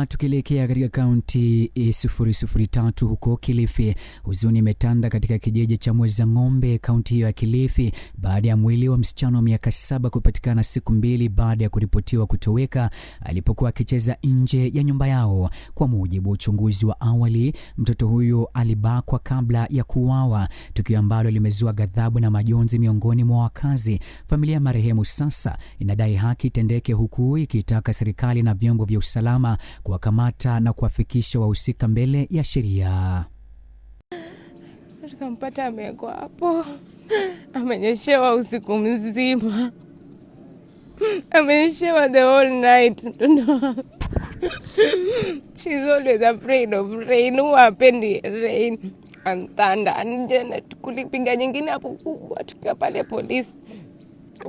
Na tukielekea katika kaunti 003 huko Kilifi, huzuni imetanda katika kijiji cha Mwezang'ombe, kaunti hiyo ya Kilifi, baada ya mwili wa msichana wa miaka 7 kupatikana siku 2 baada ya kuripotiwa kutoweka alipokuwa akicheza nje ya nyumba yao. Kwa mujibu wa uchunguzi wa awali, mtoto huyo alibakwa kabla ya kuuawa, tukio ambalo limezua ghadhabu na majonzi miongoni mwa wakazi. Familia ya marehemu sasa inadai haki itendeke, huku ikitaka serikali na vyombo vya usalama kuwakamata na kuwafikisha wahusika mbele ya sheria. Tukampata amekuwa hapo, amenyeshewa usiku mzima, amenyeshewa the whole night. She's always afraid of rain. Hapendi rain and thunder. And kulipiga nyingine hapo kubwa, tukiwa pale polisi.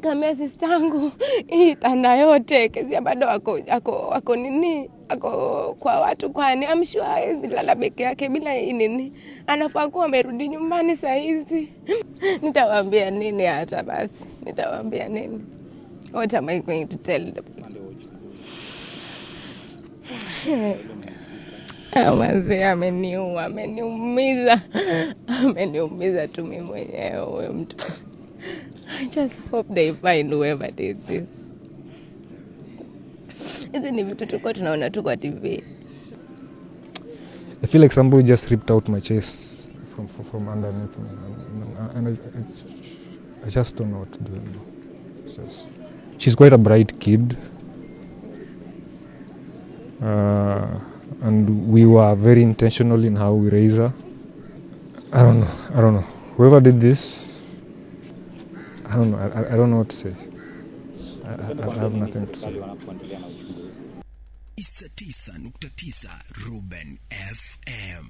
Kama sistangu hii tanda yote kesi bado ako nini, ako kwa watu, kwani amshua hawezi lala peke yake bila nini, anafaa kuwa amerudi nyumbani saa hizi. Nitawaambia nini hata basi, nitawaambia nini? What am I going to tell them? Mzee ameniumiza tu mimi mwenyewe huyo mtu. I just hope they find whoever did this. Hizi ni vitu tulikuwa tunaona tu kwa TV. I feel like somebody just ripped out my chest from underneath me. And I just don't know what to do. She's quite a bright kid. And we were very intentional in how we raise her. I don't know. Whoever did this, I don't know. I don't know what to say. I have nothing to say. 99.9 Ruben FM.